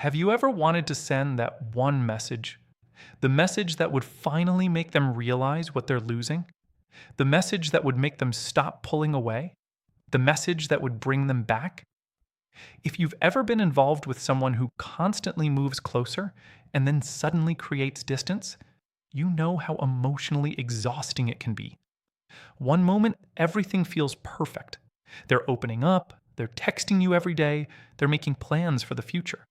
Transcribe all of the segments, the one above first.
Have you ever wanted to send that one message? The message that would finally make them realize what they're losing? The message that would make them stop pulling away? The message that would bring them back? If you've ever been involved with someone who constantly moves closer and then suddenly creates distance, you know how emotionally exhausting it can be. One moment, everything feels perfect. They're opening up, they're texting you every day, they're making plans for the future.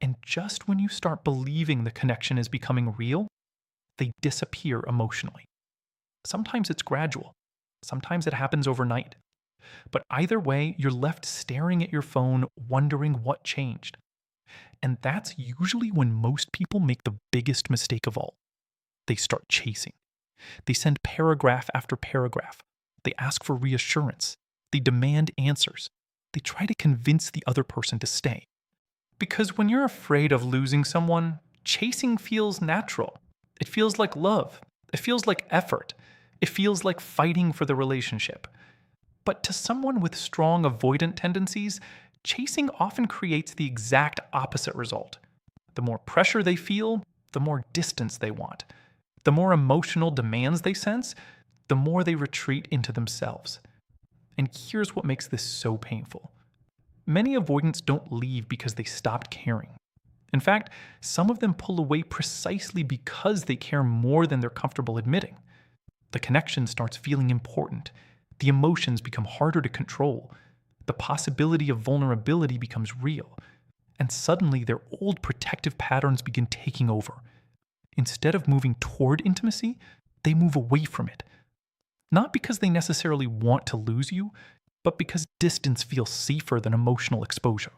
And just when you start believing the connection is becoming real, they disappear emotionally. Sometimes it's gradual, sometimes it happens overnight. But either way, you're left staring at your phone, wondering what changed. And that's usually when most people make the biggest mistake of all. They start chasing. They send paragraph after paragraph. They ask for reassurance. They demand answers. They try to convince the other person to stay. Because when you're afraid of losing someone, chasing feels natural. It feels like love. It feels like effort. It feels like fighting for the relationship. But to someone with strong avoidant tendencies, chasing often creates the exact opposite result. The more pressure they feel, the more distance they want. The more emotional demands they sense, the more they retreat into themselves. And here's what makes this so painful. Many avoidants don't leave because they stopped caring. In fact, some of them pull away precisely because they care more than they're comfortable admitting. The connection starts feeling important. The emotions become harder to control. The possibility of vulnerability becomes real. And suddenly their old protective patterns begin taking over. Instead of moving toward intimacy, they move away from it. Not because they necessarily want to lose you, but because distance feels safer than emotional exposure.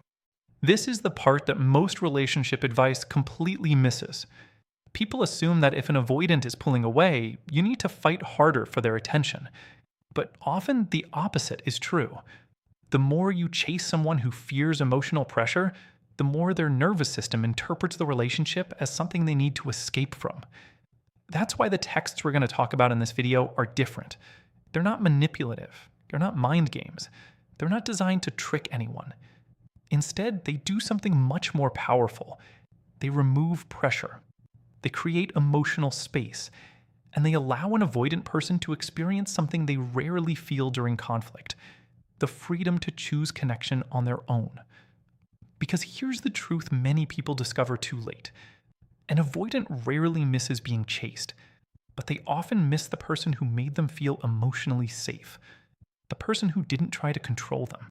This is the part that most relationship advice completely misses. People assume that if an avoidant is pulling away, you need to fight harder for their attention. But often the opposite is true. The more you chase someone who fears emotional pressure, the more their nervous system interprets the relationship as something they need to escape from. That's why the texts we're going to talk about in this video are different. They're not manipulative. They're not mind games. They're not designed to trick anyone. Instead, they do something much more powerful. They remove pressure. They create emotional space. And they allow an avoidant person to experience something they rarely feel during conflict: the freedom to choose connection on their own. Because here's the truth many people discover too late. An avoidant rarely misses being chased, but they often miss the person who made them feel emotionally safe, the person who didn't try to control them,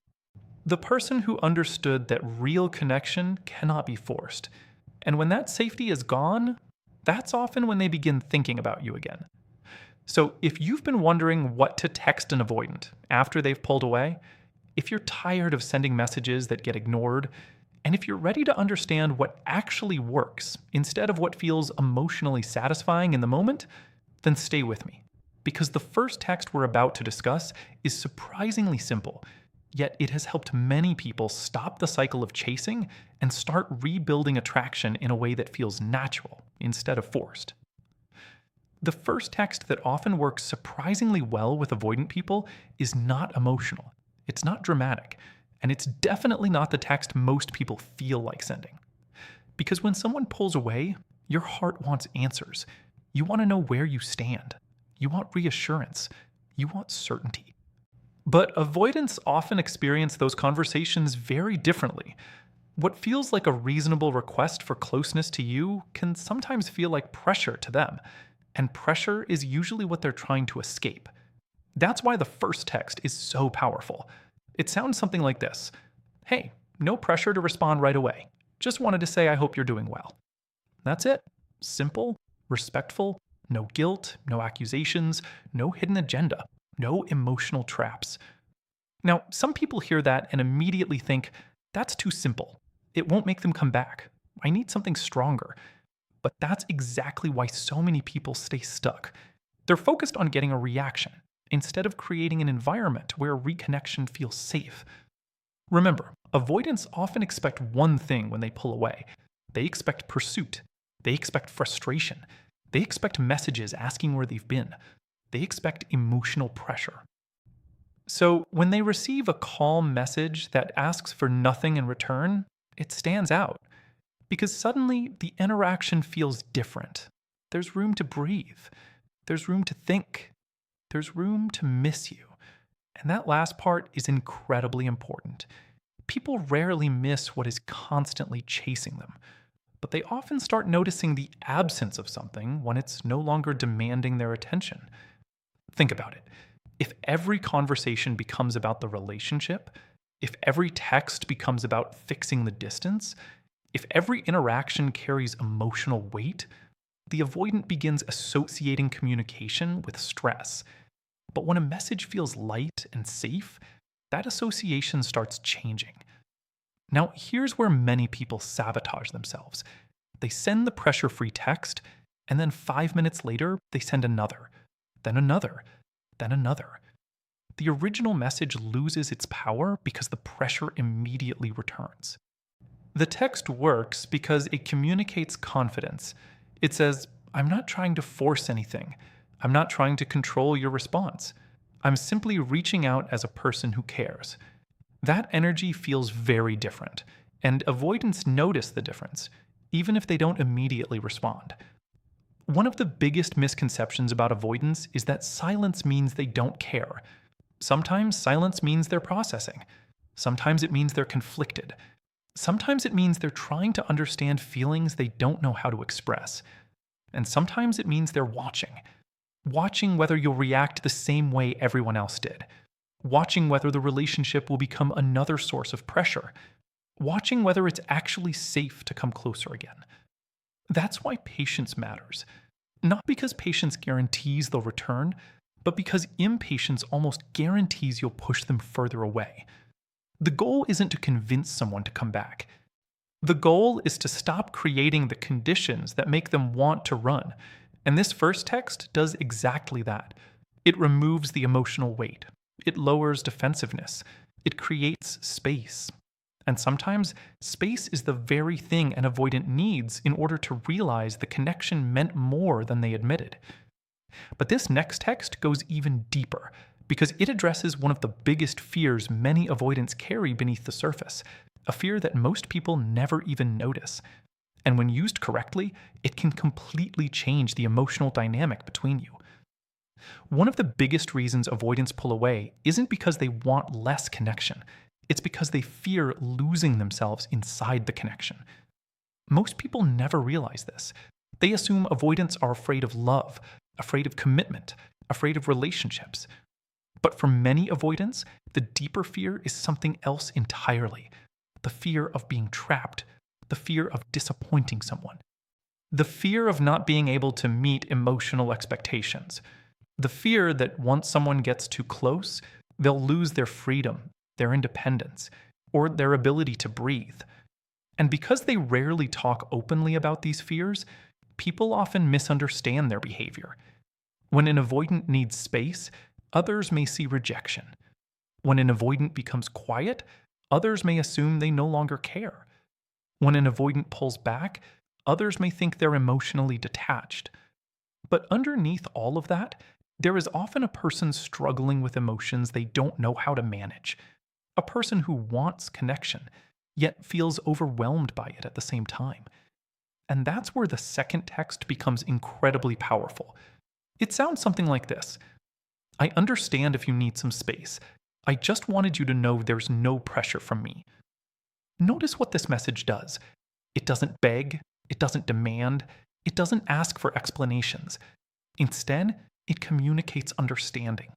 the person who understood that real connection cannot be forced. And when that safety is gone, that's often when they begin thinking about you again. So if you've been wondering what to text an avoidant after they've pulled away, if you're tired of sending messages that get ignored, and if you're ready to understand what actually works instead of what feels emotionally satisfying in the moment, then stay with me. Because the first text we're about to discuss is surprisingly simple, yet it has helped many people stop the cycle of chasing and start rebuilding attraction in a way that feels natural instead of forced. The first text that often works surprisingly well with avoidant people is not emotional. It's not dramatic. And it's definitely not the text most people feel like sending. Because when someone pulls away, your heart wants answers. You want to know where you stand. You want reassurance. You want certainty. But avoidants often experience those conversations very differently. What feels like a reasonable request for closeness to you can sometimes feel like pressure to them. And pressure is usually what they're trying to escape. That's why the first text is so powerful. It sounds something like this: "Hey, no pressure to respond right away. Just wanted to say I hope you're doing well." That's it. Simple, respectful, no guilt, no accusations, no hidden agenda, no emotional traps. Now, some people hear that and immediately think, that's too simple. It won't make them come back. I need something stronger. But that's exactly why so many people stay stuck. They're focused on getting a reaction instead of creating an environment where reconnection feels safe. Remember, avoidants often expect one thing when they pull away. They expect pursuit. They expect frustration. They expect messages asking where they've been. They expect emotional pressure. So when they receive a calm message that asks for nothing in return, it stands out. Because suddenly the interaction feels different. There's room to breathe. There's room to think. There's room to miss you. And that last part is incredibly important. People rarely miss what is constantly chasing them, but they often start noticing the absence of something when it's no longer demanding their attention. Think about it. If every conversation becomes about the relationship, if every text becomes about fixing the distance, if every interaction carries emotional weight, the avoidant begins associating communication with stress. But when a message feels light and safe, that association starts changing. Now, here's where many people sabotage themselves. They send the pressure-free text, and then 5 minutes later, they send another, then another, then another. The original message loses its power because the pressure immediately returns. The text works because it communicates confidence. It says, I'm not trying to force anything. I'm not trying to control your response. I'm simply reaching out as a person who cares. That energy feels very different, and avoidants notice the difference, even if they don't immediately respond. One of the biggest misconceptions about avoidance is that silence means they don't care. Sometimes silence means they're processing. Sometimes it means they're conflicted. Sometimes it means they're trying to understand feelings they don't know how to express. And sometimes it means they're watching whether you'll react the same way everyone else did, watching whether the relationship will become another source of pressure, watching whether it's actually safe to come closer again. That's why patience matters. Not because patience guarantees they'll return, but because impatience almost guarantees you'll push them further away. The goal isn't to convince someone to come back. The goal is to stop creating the conditions that make them want to run. And this first text does exactly that. It removes the emotional weight. It lowers defensiveness. It creates space. And sometimes, space is the very thing an avoidant needs in order to realize the connection meant more than they admitted. But this next text goes even deeper, because it addresses one of the biggest fears many avoidants carry beneath the surface, a fear that most people never even notice. And when used correctly, it can completely change the emotional dynamic between you. One of the biggest reasons avoidants pull away isn't because they want less connection. It's because they fear losing themselves inside the connection. Most people never realize this. They assume avoidants are afraid of love, afraid of commitment, afraid of relationships. But for many avoidants, the deeper fear is something else entirely. The fear of being trapped, the fear of disappointing someone, the fear of not being able to meet emotional expectations, the fear that once someone gets too close, they'll lose their freedom, their independence, or their ability to breathe. And because they rarely talk openly about these fears, people often misunderstand their behavior. When an avoidant needs space, others may see rejection. When an avoidant becomes quiet, others may assume they no longer care. When an avoidant pulls back, others may think they're emotionally detached. But underneath all of that, there is often a person struggling with emotions they don't know how to manage. A person who wants connection, yet feels overwhelmed by it at the same time. And that's where the second text becomes incredibly powerful. It sounds something like this. I understand if you need some space. I just wanted you to know there's no pressure from me. Notice what this message does. It doesn't beg, it doesn't demand, it doesn't ask for explanations. Instead, it communicates understanding.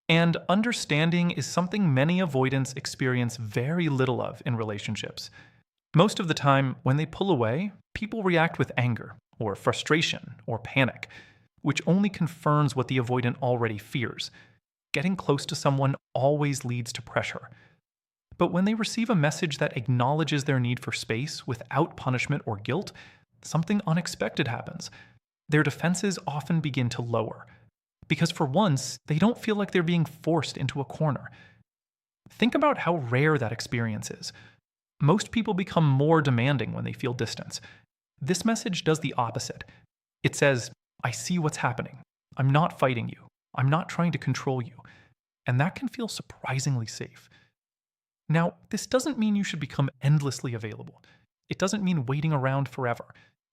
And understanding is something many avoidants experience very little of in relationships. Most of the time, when they pull away, people react with anger, or frustration, or panic, which only confirms what the avoidant already fears. Getting close to someone always leads to pressure. But when they receive a message that acknowledges their need for space without punishment or guilt, something unexpected happens. Their defenses often begin to lower. Because for once, they don't feel like they're being forced into a corner. Think about how rare that experience is. Most people become more demanding when they feel distance. This message does the opposite. It says, I see what's happening. I'm not fighting you. I'm not trying to control you. And that can feel surprisingly safe. Now, this doesn't mean you should become endlessly available. It doesn't mean waiting around forever.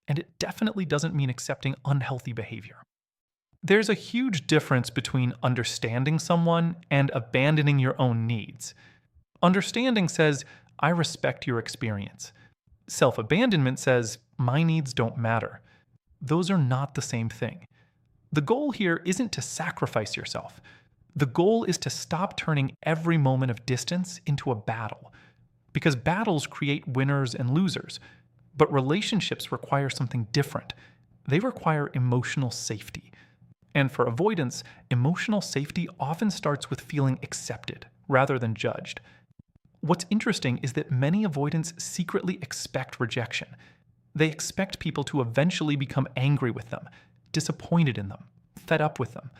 And it definitely doesn't mean accepting unhealthy behavior. There's a huge difference between understanding someone and abandoning your own needs. Understanding says, I respect your experience. Self-abandonment says, my needs don't matter. Those are not the same thing. The goal here isn't to sacrifice yourself. The goal is to stop turning every moment of distance into a battle. Because battles create winners and losers. But relationships require something different. They require emotional safety. And for avoidance, emotional safety often starts with feeling accepted rather than judged. What's interesting is that many avoidants secretly expect rejection. They expect people to eventually become angry with them, disappointed in them, fed up with them.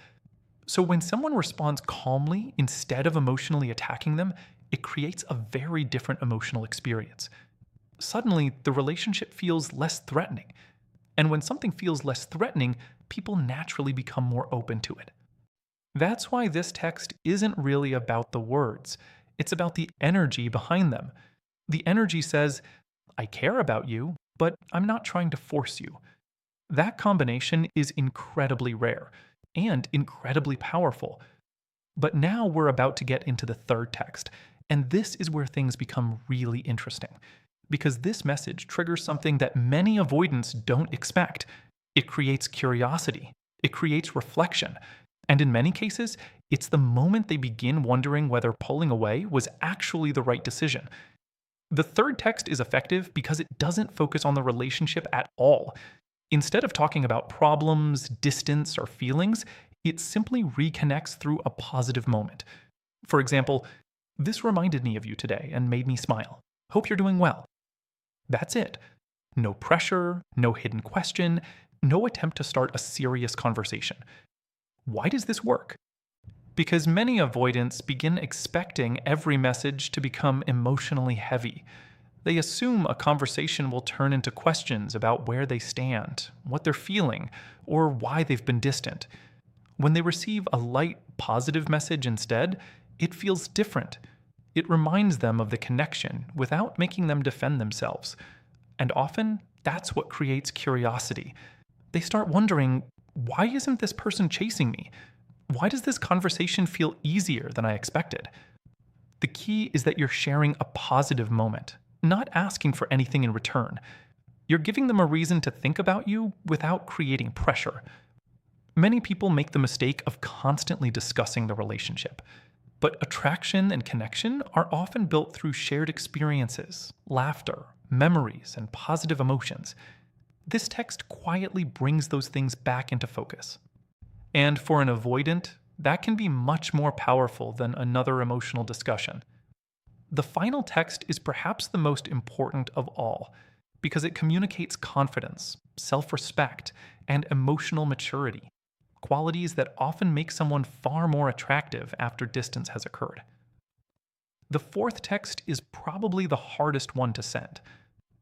So when someone responds calmly instead of emotionally attacking them, it creates a very different emotional experience. Suddenly, the relationship feels less threatening. And when something feels less threatening, people naturally become more open to it. That's why this text isn't really about the words. It's about the energy behind them. The energy says, I care about you, but I'm not trying to force you. That combination is incredibly rare and incredibly powerful. But now we're about to get into the third text, and this is where things become really interesting. Because this message triggers something that many avoidants don't expect. It creates curiosity. It creates reflection. And in many cases, it's the moment they begin wondering whether pulling away was actually the right decision. The third text is effective because it doesn't focus on the relationship at all. Instead of talking about problems, distance, or feelings, it simply reconnects through a positive moment. For example, this reminded me of you today and made me smile. Hope you're doing well. That's it. No pressure, no hidden question, no attempt to start a serious conversation. Why does this work? Because many avoidants begin expecting every message to become emotionally heavy. They assume a conversation will turn into questions about where they stand, what they're feeling, or why they've been distant. When they receive a light, positive message instead, it feels different. It reminds them of the connection without making them defend themselves. And often, that's what creates curiosity. They start wondering, why isn't this person chasing me? Why does this conversation feel easier than I expected? The key is that you're sharing a positive moment, not asking for anything in return. You're giving them a reason to think about you without creating pressure. Many people make the mistake of constantly discussing the relationship. But attraction and connection are often built through shared experiences, laughter, memories, and positive emotions. This text quietly brings those things back into focus. And for an avoidant, that can be much more powerful than another emotional discussion. The final text is perhaps the most important of all, because it communicates confidence, self-respect, and emotional maturity, qualities that often make someone far more attractive after distance has occurred. The fourth text is probably the hardest one to send,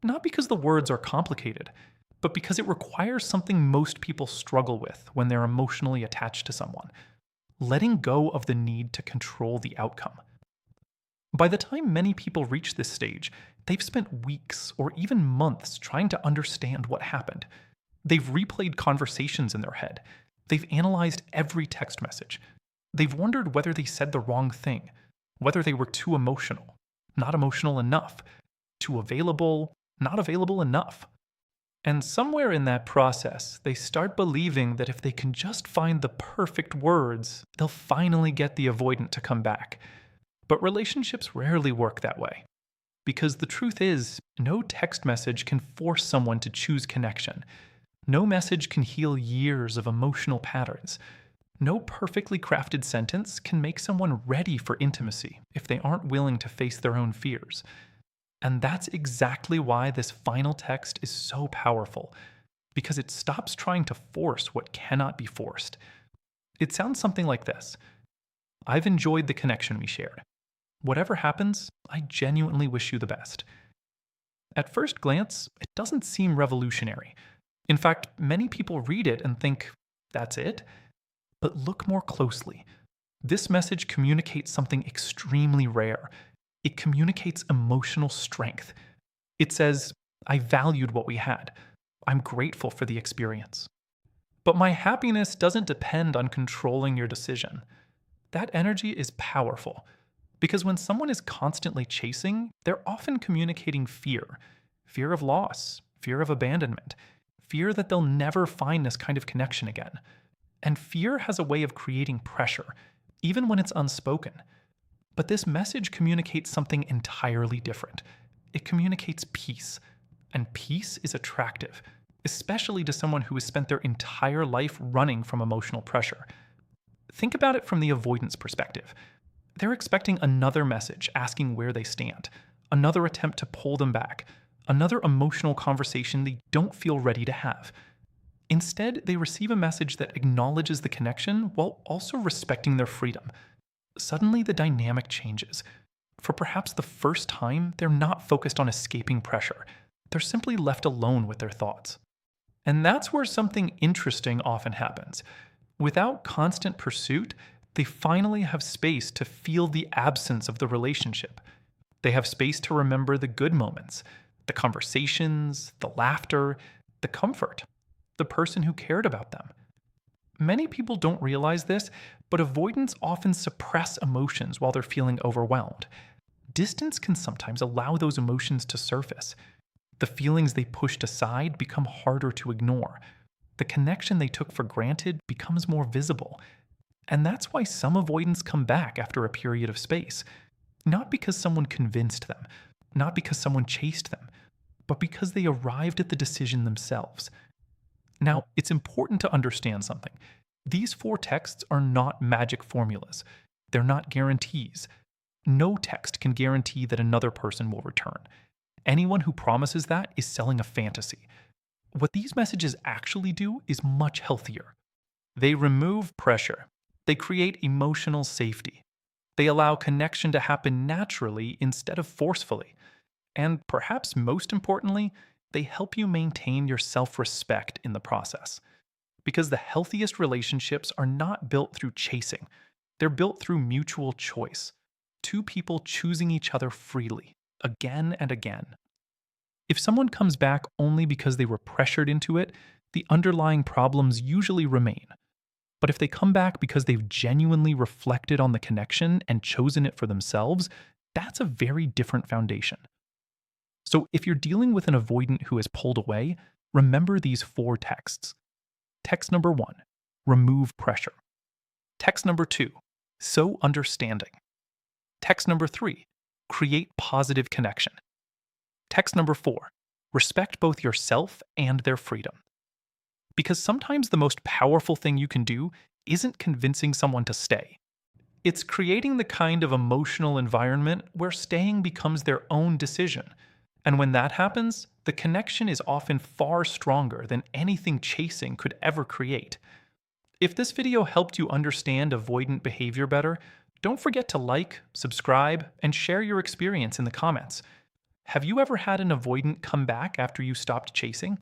not because the words are complicated, but because it requires something most people struggle with when they're emotionally attached to someone: letting go of the need to control the outcome. By the time many people reach this stage, they've spent weeks or even months trying to understand what happened. They've replayed conversations in their head. They've analyzed every text message. They've wondered whether they said the wrong thing, whether they were too emotional, not emotional enough, too available, not available enough. And somewhere in that process, they start believing that if they can just find the perfect words, they'll finally get the avoidant to come back. But relationships rarely work that way. Because the truth is, no text message can force someone to choose connection. No message can heal years of emotional patterns. No perfectly crafted sentence can make someone ready for intimacy if they aren't willing to face their own fears. And that's exactly why this final text is so powerful, because it stops trying to force what cannot be forced. It sounds something like this: I've enjoyed the connection we shared. Whatever happens, I genuinely wish you the best. At first glance, it doesn't seem revolutionary. In fact, many people read it and think, that's it? But look more closely. This message communicates something extremely rare. It communicates emotional strength. It says, I valued what we had. I'm grateful for the experience. But my happiness doesn't depend on controlling your decision. That energy is powerful because when someone is constantly chasing, they're often communicating fear: fear of loss, fear of abandonment, fear that they'll never find this kind of connection again. And fear has a way of creating pressure, even when it's unspoken. But this message communicates something entirely different. It communicates peace. And peace is attractive, especially to someone who has spent their entire life running from emotional pressure. Think about it from the avoidance perspective. They're expecting another message asking where they stand, another attempt to pull them back, another emotional conversation they don't feel ready to have. Instead, they receive a message that acknowledges the connection while also respecting their freedom. Suddenly, the dynamic changes. For perhaps the first time, they're not focused on escaping pressure. They're simply left alone with their thoughts. And that's where something interesting often happens. Without constant pursuit, they finally have space to feel the absence of the relationship. They have space to remember the good moments, the conversations, the laughter, the comfort, the person who cared about them. Many people don't realize this, but avoidants often suppress emotions while they're feeling overwhelmed. Distance can sometimes allow those emotions to surface. The feelings they pushed aside become harder to ignore. The connection they took for granted becomes more visible. And that's why some avoidants come back after a period of space. Not because someone convinced them, not because someone chased them, but because they arrived at the decision themselves. Now, it's important to understand something. These 4 texts are not magic formulas. They're not guarantees. No text can guarantee that another person will return. Anyone who promises that is selling a fantasy. What these messages actually do is much healthier. They remove pressure. They create emotional safety. They allow connection to happen naturally instead of forcefully. And perhaps most importantly, they help you maintain your self-respect in the process. Because the healthiest relationships are not built through chasing. They're built through mutual choice. 2 people choosing each other freely, again and again. If someone comes back only because they were pressured into it, the underlying problems usually remain. But if they come back because they've genuinely reflected on the connection and chosen it for themselves, that's a very different foundation. So if you're dealing with an avoidant who has pulled away, remember these 4 texts. Text number 1, remove pressure. Text number 2, sow understanding. Text number 3, create positive connection. Text number 4, respect both yourself and their freedom. Because sometimes the most powerful thing you can do isn't convincing someone to stay. It's creating the kind of emotional environment where staying becomes their own decision. And when that happens, the connection is often far stronger than anything chasing could ever create. If this video helped you understand avoidant behavior better, don't forget to like, subscribe, and share your experience in the comments. Have you ever had an avoidant come back after you stopped chasing?